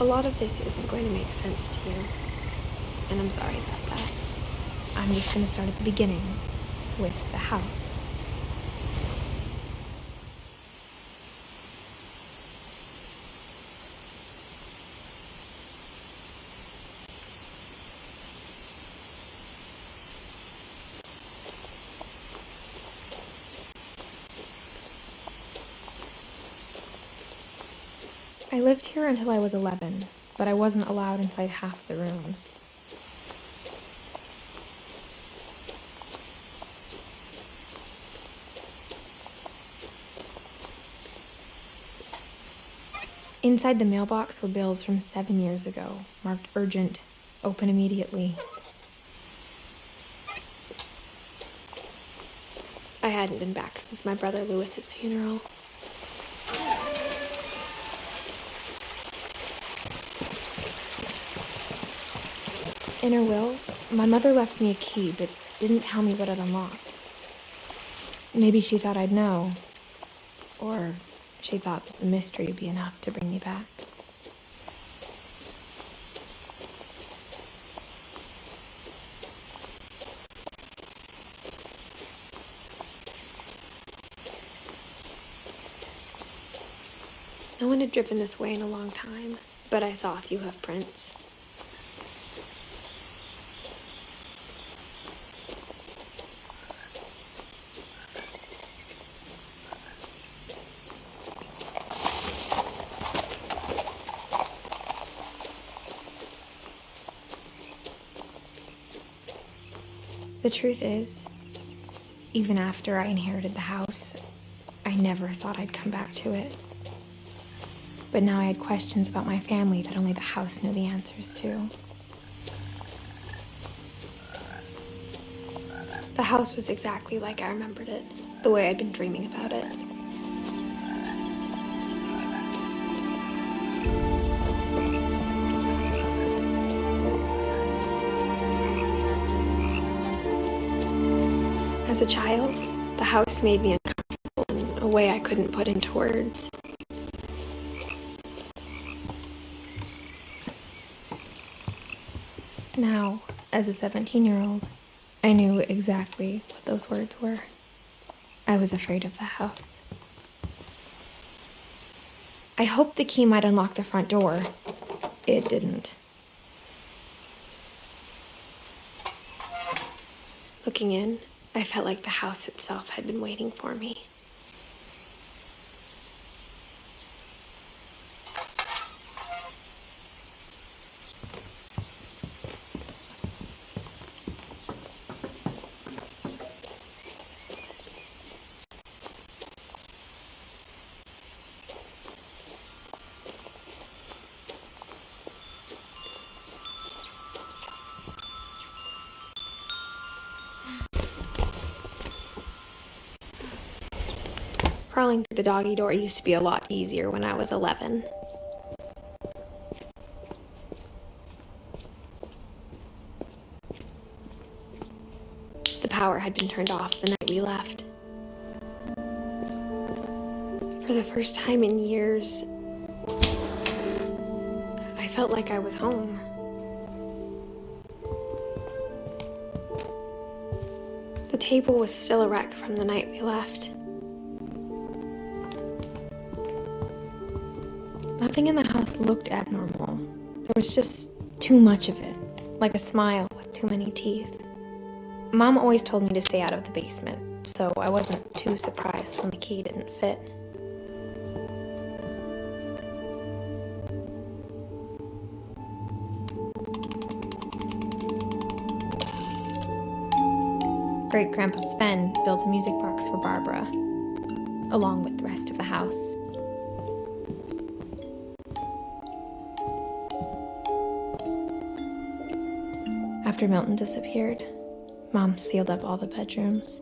A lot of this isn't going to make sense to you, and I'm sorry about that. I'm just going to start at the beginning, with the house. I lived here until I was 11, but I wasn't allowed inside half the rooms. Inside the mailbox were bills from 7 years ago, marked urgent, open immediately. I hadn't been back since my brother Lewis's funeral. In her will, my mother left me a key, but didn't tell me what it unlocked. Maybe she thought I'd know, or she thought that the mystery would be enough to bring me back. No one had driven this way in a long time, but I saw a few hoof prints. The truth is, even after I inherited the house, I never thought I'd come back to it. But now I had questions about my family that only the house knew the answers to. The house was exactly like I remembered it, the way I'd been dreaming about it. As a child, the house made me uncomfortable in a way I couldn't put into words. Now, as a 17-year-old, I knew exactly what those words were. I was afraid of the house. I hoped the key might unlock the front door. It didn't. Looking in, I felt like the house itself had been waiting for me. Crawling through the doggy door used to be a lot easier when I was 11. The power had been turned off the night we left. For the first time in years, I felt like I was home. The table was still a wreck from the night we left. Nothing in the house looked abnormal. There was just too much of it, like a smile with too many teeth. Mom always told me to stay out of the basement, so I wasn't too surprised when the key didn't fit. Great-Grandpa Sven built a music box for Barbara, along with the rest of the house. After Milton disappeared, Mom sealed up all the bedrooms.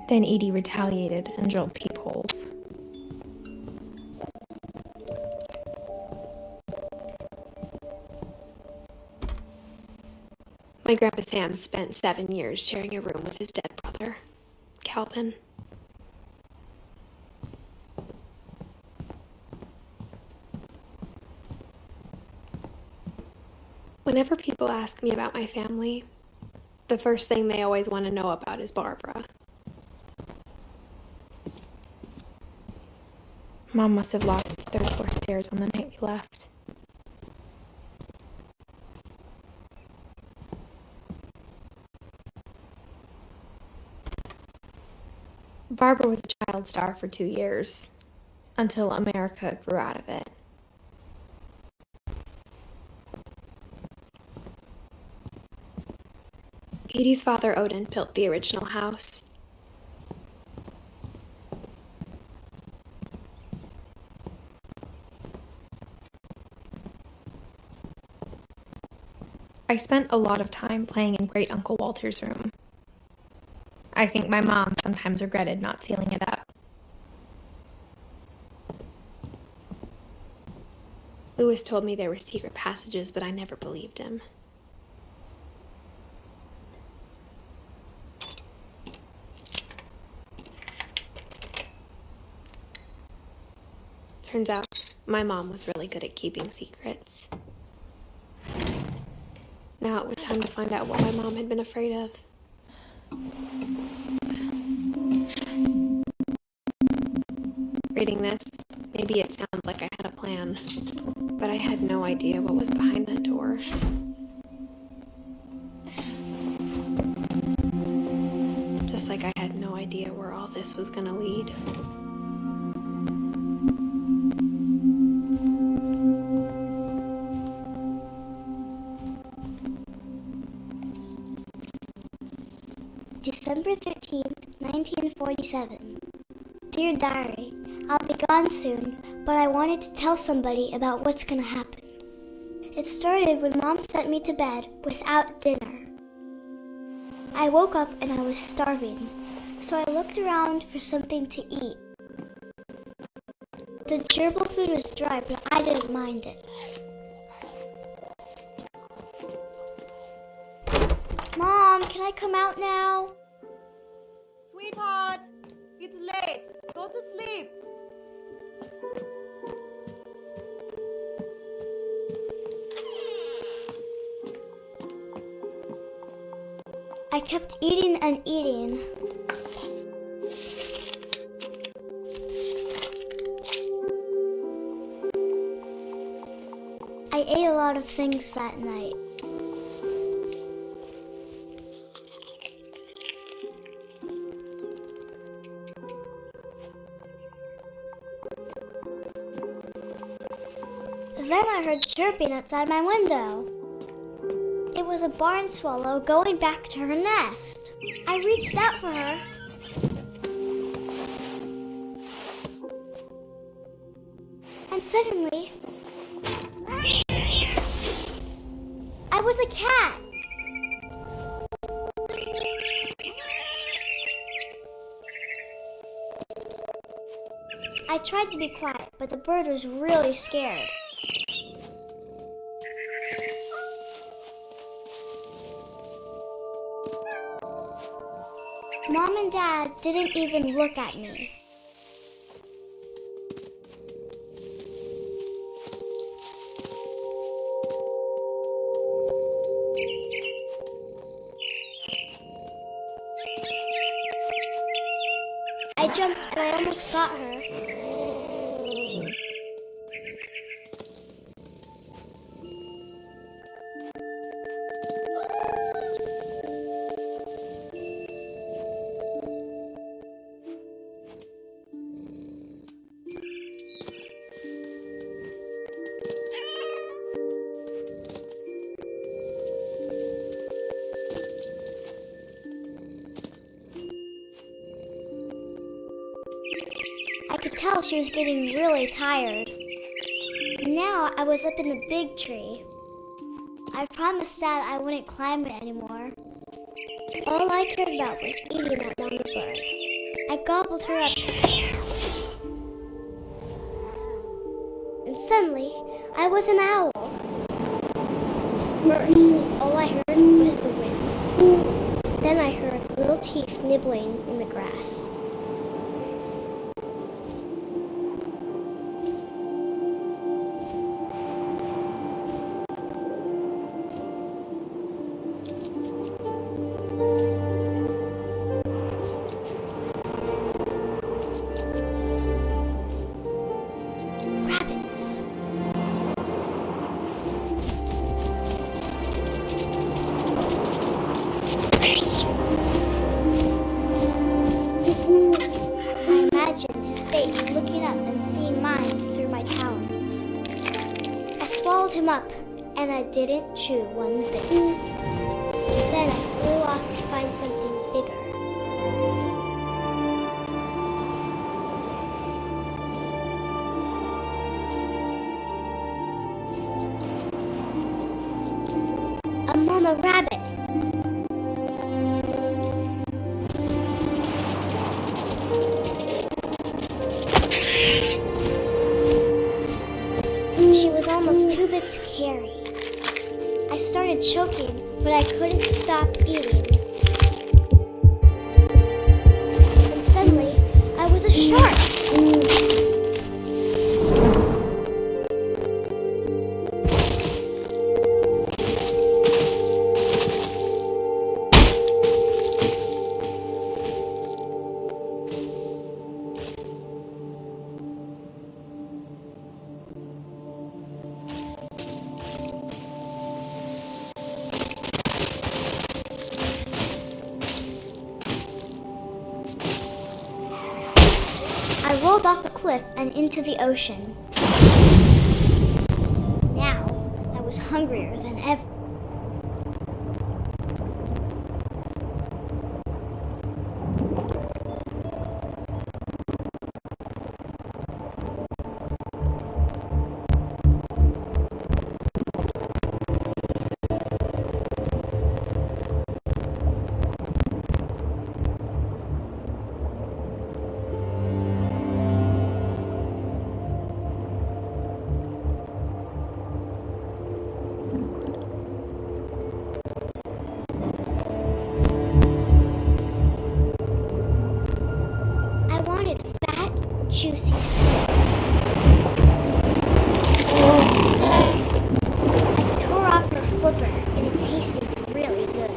Then Edie retaliated and drilled peepholes. My Grandpa Sam spent 7 years sharing a room with his dead brother, Calvin. Whenever people ask me about my family, the first thing they always want to know about is Barbara. Mom must have locked the third floor stairs on the night we left. Barbara was a child star for 2 years, until America grew out of it. Edie's father, Odin, built the original house. I spent a lot of time playing in Great Uncle Walter's room. I think my mom sometimes regretted not sealing it up. Lewis told me there were secret passages, but I never believed him. Turns out, my mom was really good at keeping secrets. Now it was time to find out what my mom had been afraid of. Reading this, maybe it sounds like I had a plan, but I had no idea what was behind that door. Just like I had no idea where all this was gonna lead. December 13th, 1947. Dear Diary, I'll be gone soon, but I wanted to tell somebody about what's gonna happen. It started when Mom sent me to bed without dinner. I woke up and I was starving, so I looked around for something to eat. The gerbil food was dry, but I didn't mind it. Mom, can I come out now? Sweetheart, it's late. Go to sleep. I kept eating and eating. I ate a lot of things that night. Then I heard chirping outside my window. It was a barn swallow going back to her nest. I reached out for her. And suddenly, I was a cat. I tried to be quiet, but the bird was really scared. Mom and Dad didn't even look at me. I jumped and I almost got her. I could tell she was getting really tired. And now I was up in the big tree. I promised Dad I wouldn't climb it anymore. All I cared about was eating that mama bird. I gobbled her up. And suddenly, I was an owl. First, all I heard was the wind. teeth nibbling in the grass. Rabbits. I imagined his face looking up and seeing mine through my talons. I swallowed him up, and I didn't chew one bit. Then I flew off to find something bigger. A mama rabbit. She was almost too big to carry. I started choking, but I couldn't stop eating. And suddenly, I was a shark. I rolled off the cliff and into the ocean. Now, I was hungrier than ever. I wanted fat, juicy seeds. I tore off her flipper, and it tasted really good.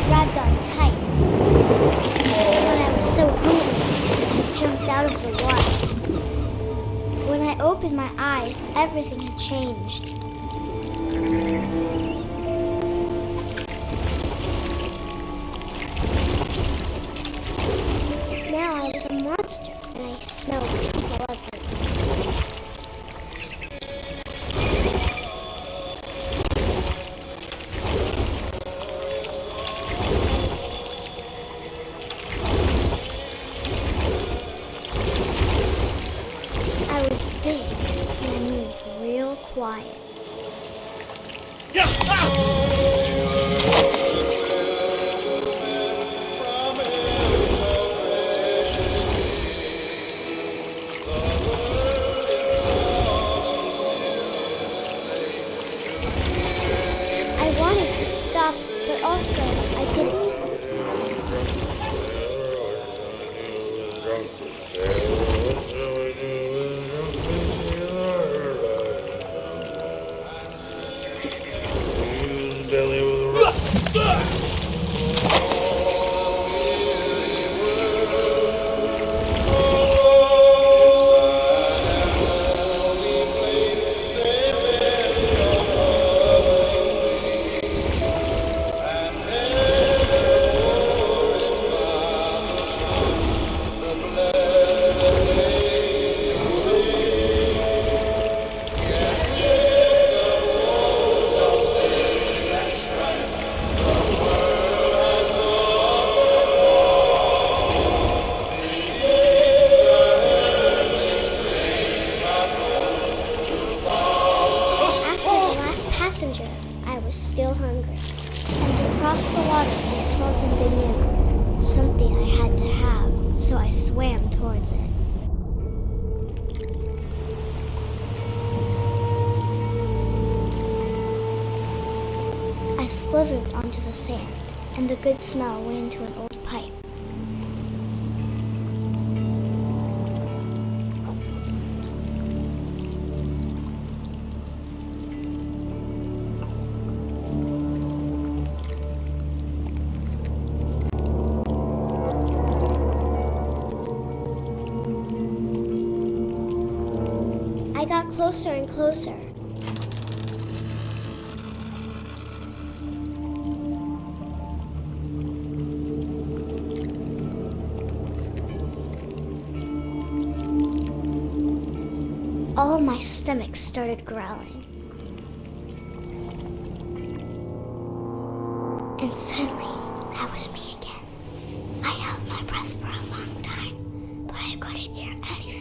Grabbed on tight. When I was so hungry, I jumped out of the water. When I opened my eyes, everything had changed. Now I was a monster, and I smelled people everywhere. I was big, and I moved real quiet. I wanted to stop, but also I didn't. passenger, I was still hungry. And to cross the water, I smelled something new. Something I had to have, so I swam towards it. I slithered onto the sand, and the good smell went into an old pipe. I got closer and closer. All of my stomach started growling. And suddenly, I was me again. I held my breath for a long time, but I couldn't hear anything.